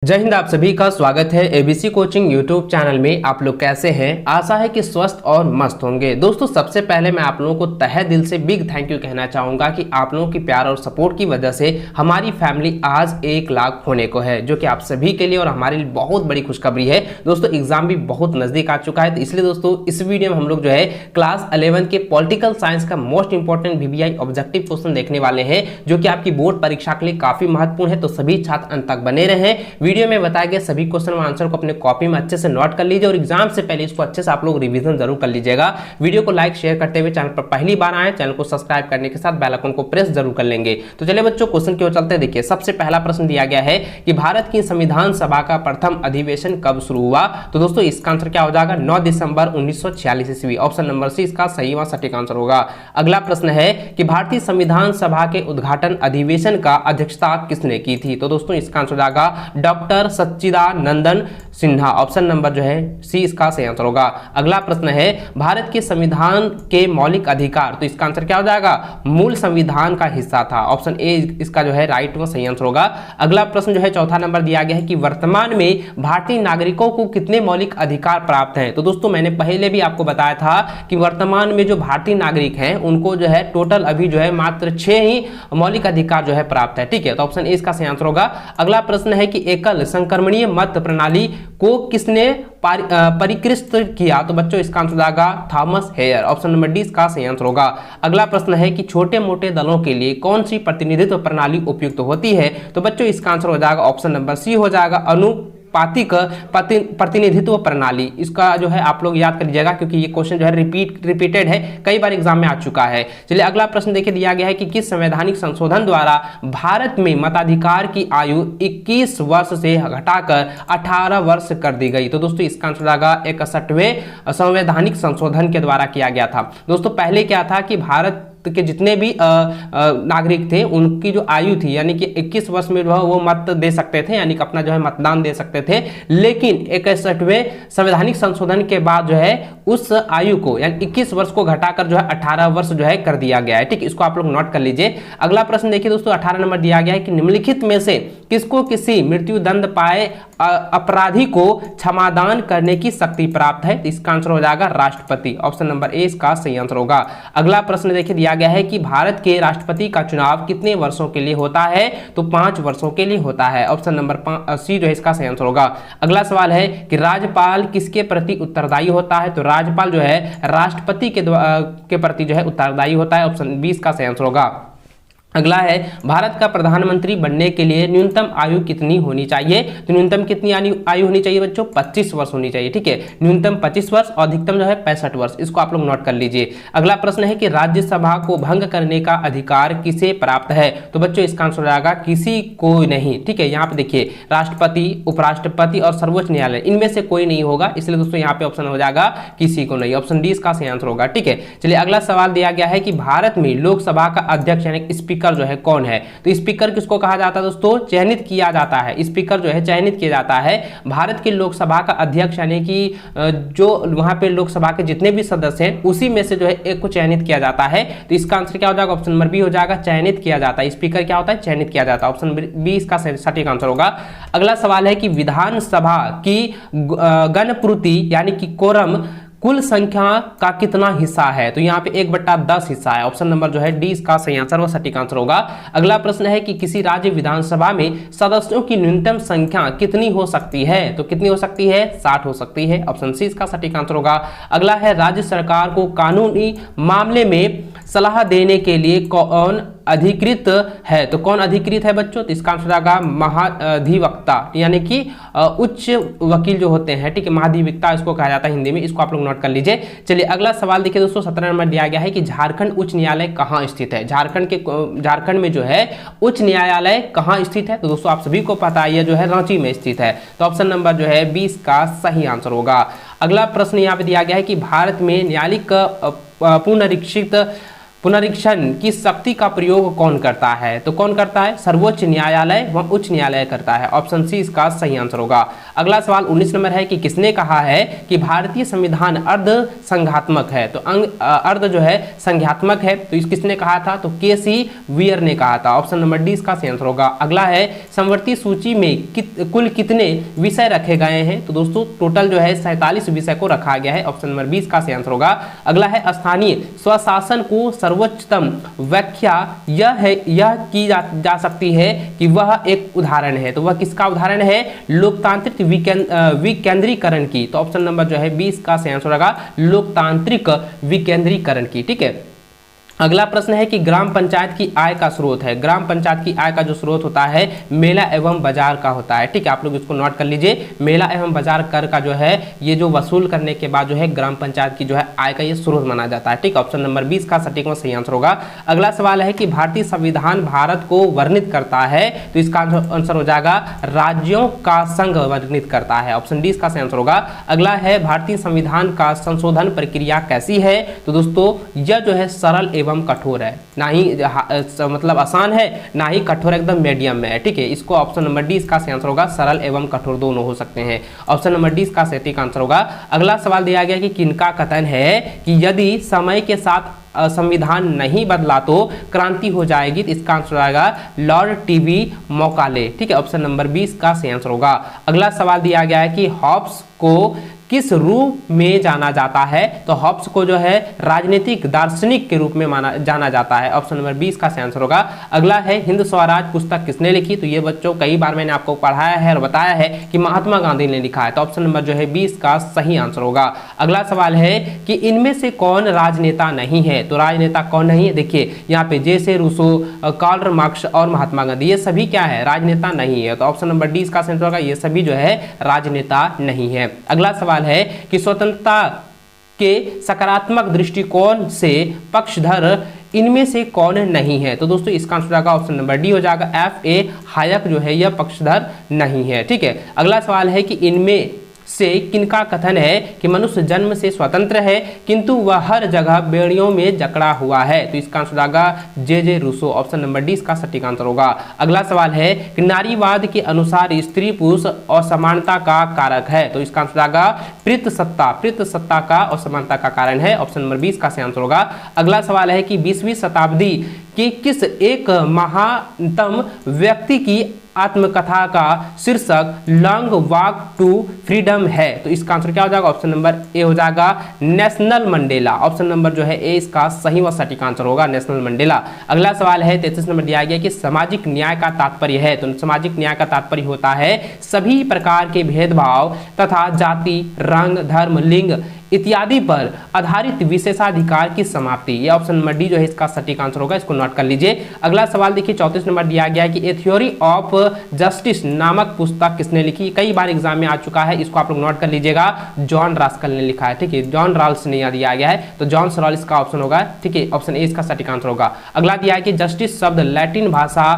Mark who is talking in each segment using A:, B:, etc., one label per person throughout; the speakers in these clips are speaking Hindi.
A: जय हिंद। आप सभी का स्वागत है एबीसी कोचिंग यूट्यूब चैनल में। आप लोग कैसे हैं? आशा है कि स्वस्थ और मस्त होंगे। दोस्तों, सबसे पहले मैं आप लोगों को तहे दिल से बिग थैंक यू कहना चाहूंगा कि आप लोगों की प्यार और सपोर्ट की वजह से हमारी फैमिली आज 1 लाख होने को है, जो कि आप सभी के लिए और हमारे लिए बहुत बड़ी खुशखबरी है। दोस्तों, एग्जाम भी बहुत नजदीक आ चुका है, तो इसलिए दोस्तों इस वीडियो में हम लोग जो है क्लास 11 के पॉलिटिकल साइंस का most important VBI objective question देखने वाले हैं, जो कि आपकी बोर्ड परीक्षा के लिए काफी महत्वपूर्ण है। तो सभी छात्र अंत तक बने रहे। वीडियो में बताए गए सभी क्वेश्चन और आंसर को अपने कॉपी में अच्छे से नोट कर लीजिए और एग्जाम से पहले इसको अच्छे से आप लोग रिवीजन जरूर कर लीजिएगा। वीडियो को लाइक शेयर करते हुए चैनल पर पहली बार आए, चैनल को सब्सक्राइब करने के साथ बेल आइकन को प्रेस जरूर कर लेंगे। तो चलिए बच्चों, क्वेश्चन की ओर चलते हैं। देखिए, सबसे पहला प्रश्न दिया गया है कि भारत की संविधान सभा का प्रथम अधिवेशन कब शुरू हुआ? तो दोस्तों इसका आंसर क्या हो जाएगा? 9 दिसंबर 1946 ईस्वी। ऑप्शन नंबर सी इसका सही व सटीक आंसर होगा। अगला प्रश्न है कि भारतीय संविधान सभा के उद्घाटन अधिवेशन का अध्यक्षता किसने की थी? तो दोस्तों इसका आंसर हो जाएगा doctor Sachchidanandan Sinha. Option number जो है सी इसका सही आंसर होगा। अगला प्रश्न है भारत के संविधान के मौलिक अधिकार, तो इसका आंसर क्या हो जाएगा? मूल संविधान का हिस्सा था। ऑप्शन ए इसका जो है राइट व सही आंसर होगा। अगला प्रश्न जो है चौथा नंबर दिया गया है कि वर्तमान में भारतीय नागरिकों को कितने मौलिक अधिकार प्राप्त हैं? तो दोस्तों मैंने पहले भी आपको बताया था कि वर्तमान में जो भारतीय नागरिक हैं उनको जो है टोटल अभी जो है मात्र 6 ही मौलिक अधिकार जो है प्राप्त है। ठीक है, तो ऑप्शन ए इसका सही आंसर होगा। अगला प्रश्न है कि एकल संक्रमणीय मत प्रणाली को किसने परिष्कृत किया? तो बच्चों इसका आंसर आएगा Thomas Hare. Option number D इसका सही आंसर होगा। अगला प्रश्न है कि छोटे मोटे दलों के लिए कौन सी प्रतिनिधित्व प्रणाली उपयुक्त होती है? तो बच्चों इसका आंसर हो जाएगा ऑप्शन नंबर सी हो जाएगा अनुपातिक प्रतिनिधित्व प्रणाली। इसका जो है आप लोग याद कर लीजिएगा, क्योंकि ये क्वेश्चन जो है रिपीटेड है, कई बार एग्जाम में आ चुका है। चलिए अगला प्रश्न देखिए, दिया गया है कि किस संवैधानिक संशोधन द्वारा भारत में मताधिकार की आयु 21 वर्ष से घटाकर 18 वर्ष कर दी गई? तो दोस्तों इसका आंसर आएगा 61वें संवैधानिक संशोधन के द्वारा किया गया था। दोस्तों पहले क्या था कि भारत के जितने भी नागरिक थे उनकी जो आयु थी यानी कि 21 वर्ष में जो है वो मत दे सकते थे, यानी कि अपना जो है मतदान दे सकते थे। लेकिन 61वें संवैधानिक संशोधन के बाद जो है उस आयु को यानी 21 वर्ष को घटाकर जो है 18 वर्ष जो है कर दिया गया है। ठीक, इसको आप लोग नोट कर लीजिए। अगला प्रश्न देखिए दोस्तों, 18 नंबर दिया गया है कि निम्नलिखित में से किसको किसी मृत्यु दंड पाए अपराधी को क्षमादान करने की शक्ति प्राप्त है? तो इसका आंसर हो जाएगा राष्ट्रपति। ऑप्शन नंबर ए इसका सही आंसर होगा। अगला प्रश्न देखिए, दिया गया है कि भारत के राष्ट्रपति का चुनाव कितने वर्षों के लिए होता है? तो 5 वर्षों के लिए होता है। ऑप्शन नंबर सी जो है इसका सही आंसर होगा। अगला सवाल है कि राज्यपाल किसके प्रति उत्तरदायी होता है? तो राज्यपाल जो है राष्ट्रपति के प्रति जो है उत्तरदायी होता है। ऑप्शन बी इसका सही आंसर होगा। अगला है भारत का प्रधानमंत्री बनने के लिए न्यूनतम आयु कितनी होनी चाहिए? तो न्यूनतम कितनी आयु होनी चाहिए बच्चों? 25 वर्ष होनी चाहिए। ठीक है, न्यूनतम 25 वर्ष और अधिकतम जो है 65 वर्ष। इसको आप लोग नोट कर लीजिए। अगला प्रश्न है कि राज्यसभा को भंग करने का अधिकार किसे प्राप्त है? तो बच्चों इसका आंसर आएगा किसी को नहीं। ठीक है, यहाँ पे देखिए राष्ट्रपति, उपराष्ट्रपति और सर्वोच्च न्यायालय, इनमें से कोई नहीं होगा, इसलिए दोस्तों यहाँ पे ऑप्शन हो जाएगा किसी को नहीं। ऑप्शन डी इसका सही आंसर होगा। ठीक है, चलिए अगला सवाल दिया गया है कि भारत में लोकसभा का अध्यक्ष यानी स्पीकर जो है कौन है? तो स्पीकर किसको कहा जाता है दोस्तों? चयनित किया जाता है। स्पीकर जो है चयनित किया जाता है। भारत की लोकसभा का अध्यक्ष यानी कि जो वहां पे लोकसभा के जितने भी सदस्य हैं उसी में से जो है एक को चयनित किया जाता है। तो इसका आंसर क्या हो जाएगा? ऑप्शन नंबर बी हो जाएगा चयनित किया जाता है। स्पीकर क्या होता है? चयनित किया जाता है। ऑप्शन बी इसका सटीक आंसर होगा। अगला सवाल है कि विधानसभा की गणपूर्ति यानी कि कोरम कुल संख्या का कितना हिस्सा है? तो यहाँ पे 1/10 हिस्सा है। ऑप्शन नंबर जो है डी इसका सही आंसर व सटीक आंसर होगा। अगला प्रश्न है कि किसी राज्य विधानसभा में सदस्यों की न्यूनतम संख्या कितनी हो सकती है? तो कितनी हो सकती है? 60 हो सकती है। ऑप्शन सी इसका सटीक आंसर होगा। अगला है राज्य सरकार को कानूनी मामले में सलाह देने के लिए कौन अधिकृत है? तो कौन अधिकृत है बच्चों? तो इसका आंसर आएगा महाधिवक्ता यानी कि उच्च वकील जो होते हैं। ठीक है, महाधिवक्ता इसको कहा जाता है हिंदी में। इसको आप लोग नोट कर लीजिए। चलिए अगला सवाल देखिए दोस्तों, 17 नंबर दिया गया है कि झारखंड उच्च न्यायालय कहाँ स्थित है? झारखंड में जो है उच्च न्यायालय कहाँ स्थित है? तो दोस्तों आप सभी को पता है, जो है रांची में स्थित है। तो ऑप्शन नंबर जो है 20 का सही आंसर होगा। अगला प्रश्न यहाँ पे दिया गया है कि भारत में न्यायालयिक पुनरीक्षित पुनरीक्षण की शक्ति का प्रयोग कौन करता है? तो कौन करता है? सर्वोच्च न्यायालय व उच्च न्यायालय करता है। ऑप्शन सी इसका सही आंसर होगा। अगला सवाल 19 नंबर है कि किसने कहा है कि भारतीय संविधान अर्ध संघात्मक है? तो अर्ध जो है संघात्मक है, तो इस किसने कहा था? तो के.सी. वियर ने कहा था। ऑप्शन नंबर डी इसका सही आंसर होगा। अगला है समवर्ती सूची में कुल कितने विषय रखे गए हैं? तो दोस्तों टोटल जो है 47 विषय को रखा गया है। ऑप्शन नंबर 20 का सही आंसर होगा। अगला है स्थानीय स्वशासन को सर्वोच्चतम व्याख्या यह की जा सकती है कि वह एक उदाहरण है। तो वह किसका उदाहरण है? लोकतांत्रिक विकेंद्रीकरण की। तो ऑप्शन नंबर जो है 20 का सही आंसर होगा, लोकतांत्रिक विकेंद्रीकरण की। ठीक है। अगला प्रश्न है कि ग्राम पंचायत की आय का स्रोत है। ग्राम पंचायत की आय का जो स्रोत होता है मेला एवं बाजार का होता है। ठीक है, आप लोग इसको नोट कर लीजिए। मेला एवं बाजार कर का जो है ये जो वसूल करने के बाद जो है ग्राम पंचायत की जो है आय का ये स्रोत माना जाता है। ठीक, ऑप्शन नंबर 20 का सटीक में सही आंसर होगा। अगला सवाल है कि भारतीय संविधान भारत को वर्णित करता है, तो इसका आंसर हो जाएगा राज्यों का संघ वर्णित करता है। ऑप्शन डी इसका सही आंसर होगा। अगला है भारतीय संविधान का संशोधन प्रक्रिया कैसी है? तो दोस्तों यह जो है सरल एवं कठोर है, ना ही मतलब आसान है ना ही कठोर, एकदम मीडियम में है। ठीक है, इसको ऑप्शन नंबर डी इसका सही आंसर होगा। सरल एवं कठोर दोनों हो सकते हैं। ऑप्शन नंबर डी इसका सटीक आंसर होगा। अगला सवाल दिया गया कि किनका कथन है कि यदि समय के साथ संविधान नहीं बदला तो क्रांति हो जाएगी? तो इसका आंसर आएगा लॉर्ड टीवी मौकाले। ठीक है, ऑप्शन नंबर 20 का सही आंसर होगा। अगला सवाल दिया गया है कि हॉब्स को किस रूप में जाना जाता है? तो हॉब्स को जो है राजनीतिक दार्शनिक के रूप में जाना जाता है। ऑप्शन नंबर 20 का सही आंसर होगा। अगला है हिंद स्वराज पुस्तक किसने लिखी? तो ये बच्चों कई बार मैंने आपको पढ़ाया है और बताया है कि महात्मा गांधी ने लिखा है। तो ऑप्शन नंबर जो है 20 का सही आंसर होगा। अगला सवाल है कि इनमें से कौन राजनेता नहीं है? तो राजनेता कौन नहीं है? देखिए यहाँ पे जैसे रूसो, कार्ल मार्क्स और महात्मा गांधी, ये सभी क्या है? राजनेता नहीं है। तो ऑप्शन नंबर 20 का सही आंसर होगा, ये सभी जो है राजनेता नहीं है। अगला सवाल है कि स्वतंत्रता के सकारात्मक दृष्टिकोण से पक्षधर इनमें से कौन नहीं है? तो दोस्तों इसका आंसर आएगा ऑप्शन नंबर डी हो जाएगा। F.A. हायक जो है यह पक्षधर नहीं है। ठीक है, अगला सवाल है कि इनमें से किनका कथन है कि मनुष्य जन्म से स्वतंत्र है किंतु वह हर जगह बेड़ियों में जकड़ा हुआ है? तो इसका आंसर आएगा जे रूसो। ऑप्शन नंबर डी इसका सटीक आंसर होगा। अगला सवाल है कि नारीवाद के अनुसार स्त्री पुरुष असमानता का कारक है? तो इसका आंसर आएगा पितृसत्ता का असमानता का कारण है। ऑप्शन नंबर 20 का सही आंसर होगा। अगला सवाल है कि 20वीं शताब्दी के किस एक महानतम व्यक्ति की आत्मकथा का शीर्षक लॉन्ग वॉक टू फ्रीडम है? तो इसका आंसर क्या हो जाएगा? ऑप्शन नंबर ए हो जाएगा नेशनल मंडेला। ऑप्शन नंबर जो है ए इसका सही व सटीक आंसर होगा, नेशनल मंडेला। अगला सवाल है 33 नंबर दिया गया कि सामाजिक न्याय का तात्पर्य है। तो सामाजिक न्याय का तात्पर्य होता है सभी प्रकार के भेदभाव तथा जाति, रंग, धर्म, लिंग इत्यादि पर आधारित विशेषाधिकार की समाप्ति। ये ऑप्शन नंबर डी जो है इसका सटीक आंसर होगा, इसको नोट कर लीजिए। अगला सवाल देखिए 34 नंबर दिया गया है कि ए थ्योरी ऑफ जस्टिस नामक पुस्तक किसने लिखी? कई बार एग्जाम में आ चुका है, इसको आप लोग नोट कर लीजिएगा। जॉन रास्कल ने लिखा है। ठीक है, जॉन रॉल्स ने यह दिया गया है, तो जॉन रॉल्स का ऑप्शन होगा। ठीक है, ऑप्शन ए इसका सटीक आंसर होगा। अगला दिया है कि जस्टिस शब्द लैटिन भाषा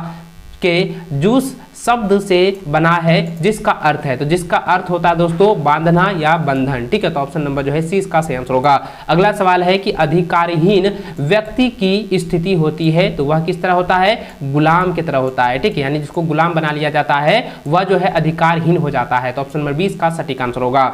A: के जूस शब्द से बना है जिसका अर्थ है, तो जिसका अर्थ होता है दोस्तों बांधना या बंधन। ठीक है, तो ऑप्शन नंबर जो है सी इसका सही आंसर होगा। अगला सवाल है कि अधिकारहीन व्यक्ति की स्थिति होती है, तो वह किस तरह होता है? गुलाम की तरह होता है। ठीक है, यानी जिसको गुलाम बना लिया जाता है वह जो है अधिकारहीन हो जाता है। तो ऑप्शन नंबर 20 का सटीक आंसर होगा।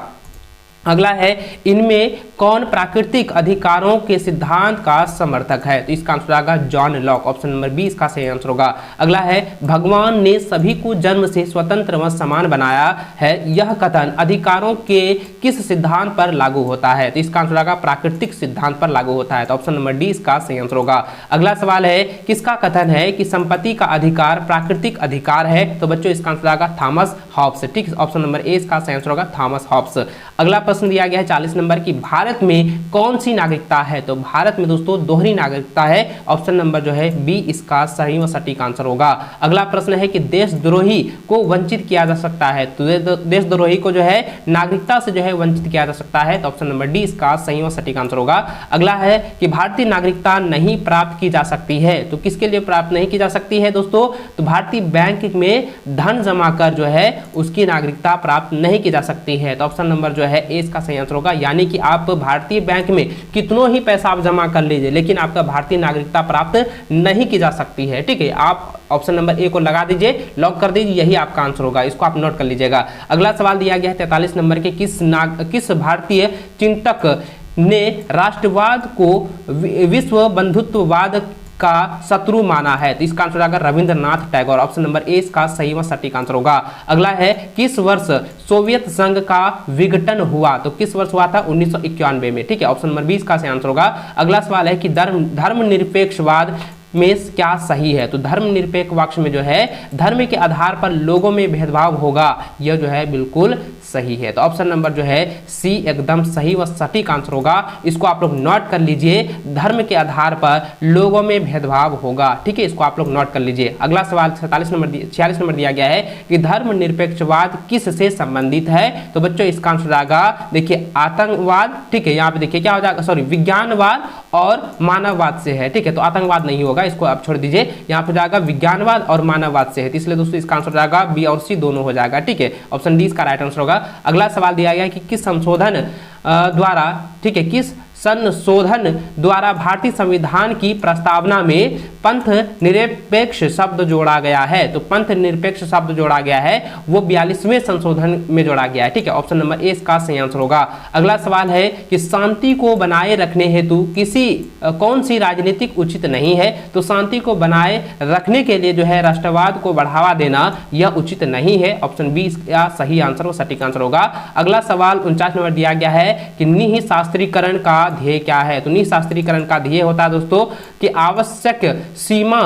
A: अगला है इनमें कौन प्राकृतिक अधिकारों के सिद्धांत का समर्थक है? तो इसका आंसर आएगा जॉन लॉक। ऑप्शन नंबर 20 का सही आंसर होगा। अगला है भगवान ने सभी को जन्म से स्वतंत्र व समान बनाया है, यह कथन अधिकारों के किस सिद्धांत पर लागू होता है? तो इसका आंसर आएगा प्राकृतिक सिद्धांत पर लागू होता है। तो ऑप्शन नंबर डी इसका सही आंसर होगा। अगला सवाल है किसका कथन है कि संपत्ति का अधिकार प्राकृतिक अधिकार है? तो बच्चों इसका आंसर आएगा थॉमस हॉब्स। ठीक, ऑप्शन नंबर ए इसका सही आंसर होगा, थॉमस हॉब्स। अगला प्रश्न दिया गया है 40 नंबर की भारत में कौन सी नागरिकता है? तो भारत में दोस्तों दोहरी नागरिकता है। ऑप्शन नंबर जो है बी इसका सही व सटीक आंसर होगा। अगला प्रश्न है कि देशद्रोही को वंचित किया जा सकता है, तो देशद्रोही को जो है नागरिकता से जो है वंचित किया जा सकता है। तो ऑप्शन नंबर डी इसका सही व सटीक आंसर होगा। अगला है कि भारतीय नागरिकता नहीं प्राप्त की जा सकती है, तो किसके लिए प्राप्त नहीं की जा सकती है दोस्तों? तो भारतीय बैंक में धन जमा कर जो है उसकी नागरिकता प्राप्त नहीं की जा सकती है। तो ऑप्शन नंबर जो है ए इसका सही आंसर होगा। यानी कि आप भारतीय बैंक में कितनों ही पैसा आप जमा कर लीजिए लेकिन आपका भारतीय नागरिकता प्राप्त नहीं की जा सकती है। ठीक है, आप ऑप्शन नंबर ए को लगा दीजिए, लॉक कर दीजिए, यही आपका आंसर होगा। इसको आप नोट कर लीजिएगा। अगला सवाल दिया गया है 43 नंबर के, किस भारतीय चिंतक ने राष्ट्रवाद को विश्व बंधुत्ववाद का शत्रु माना है? तो इसका आंसर होगा Rabindranath Tagore. Option number A इसका सही व सटीक आंसर होगा। अगला है, किस वर्ष सोवियत संघ का विघटन हुआ? तो किस वर्ष हुआ था? 1991 में। ठीक है, ऑप्शन नंबर 20 का सही आंसर होगा। अगला सवाल है कि धर्मनिरपेक्षवाद में क्या सही है? तो धर्मनिरपेक्ष पक्ष में जो है धर्म के आधार पर लोगों में भेदभाव होगा, यह जो है बिल्कुल सही है। तो ऑप्शन नंबर जो है सी एकदम सही व सटीक आंसर होगा। इसको आप लोग नोट कर लीजिए, धर्म के आधार पर लोगों में भेदभाव होगा। ठीक है, इसको आप लोग नोट कर लीजिए। अगला सवाल 46 नंबर दिया गया है कि धर्मनिरपेक्षवाद किससे संबंधित है? तो बच्चों इसका आंसर आएगा, देखिए आतंकवाद। ठीक है, यहाँ पे देखिए क्या हो जाएगा, सॉरी विज्ञानवाद और मानववाद से है। ठीक है, तो आतंकवाद नहीं होगा, इसको आप छोड़ दीजिए। यहाँ पे जाएगा विज्ञानवाद और मानववाद से है, इसलिए दोस्तों इसका आंसर जाएगा बी और सी दोनों हो जाएगा। ठीक है, ऑप्शन डी इसका राइट आंसर होगा। अगला सवाल दिया गया है कि किस संशोधन द्वारा, ठीक है, किस संशोधन द्वारा भारतीय संविधान की प्रस्तावना में पंथ निरपेक्ष शब्द जोड़ा गया है? तो पंथ निरपेक्ष शब्द जोड़ा गया है वो 42वें संशोधन में जोड़ा गया है। ठीक है, ऑप्शन नंबर ए इसका सही आंसर होगा। अगला सवाल है कि शांति को बनाए रखने हेतु कौन सी राजनीतिक उचित नहीं है? तो शांति को बनाए रखने के लिए जो है राष्ट्रवाद को बढ़ावा देना यह उचित नहीं है। ऑप्शन बी इसका सही आंसर व सटीक आंसर होगा। अगला सवाल 49 नंबर दिया गया है कि निःशास्त्रीकरण का ध्येय क्या है? तो निःशास्त्रीकरण का ध्येय होता है दोस्तों कि आवश्यक सीमा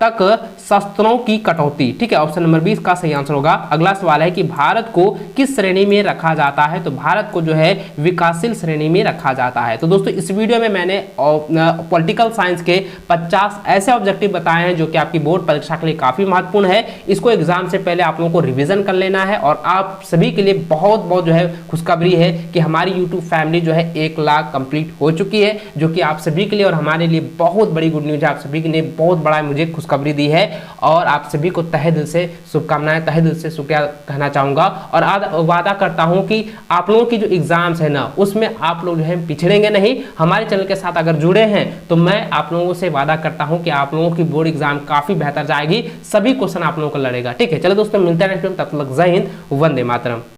A: तक शस्त्रों की कटौती। ठीक है, ऑप्शन नंबर 20 का सही आंसर होगा। अगला सवाल है कि भारत को किस श्रेणी में रखा जाता है? तो भारत को जो है विकासशील श्रेणी में रखा जाता है। तो दोस्तों इस वीडियो में मैंने पॉलिटिकल साइंस के 50 ऐसे ऑब्जेक्टिव बताए हैं जो कि आपकी बोर्ड परीक्षा के लिए काफी महत्वपूर्ण है। इसको एग्जाम से पहले आप लोगों को रिविजन कर लेना है। और आप सभी के लिए बहुत बहुत जो है खुशखबरी है कि हमारी यूट्यूब फैमिली जो है 1 लाख कंप्लीट हो चुकी है, जो कि आप सभी के लिए और हमारे लिए बहुत बड़ी गुड न्यूज है। आप सभी के लिए बहुत बड़ा मुझे खुशखबरी दी है और आप सभी को तहे दिल से शुभकामनाएं, तहे दिल से शुक्रिया कहना चाहूंगा। और वादा करता हूं कि आप लोगों की जो एग्जाम्स है ना उसमें आप लोग जो है पिछड़ेंगे नहीं। हमारे चैनल के साथ अगर जुड़े हैं तो मैं आप लोगों से वादा करता हूं कि आप लोगों की बोर्ड एग्जाम काफी बेहतर जाएगी, सभी क्वेश्चन आप लोगों को लड़ेगा। ठीक है, चलो दोस्तों मिलते हैं नेक्स्ट टाइम, तब तक जय हिंद, वंदे मातरम।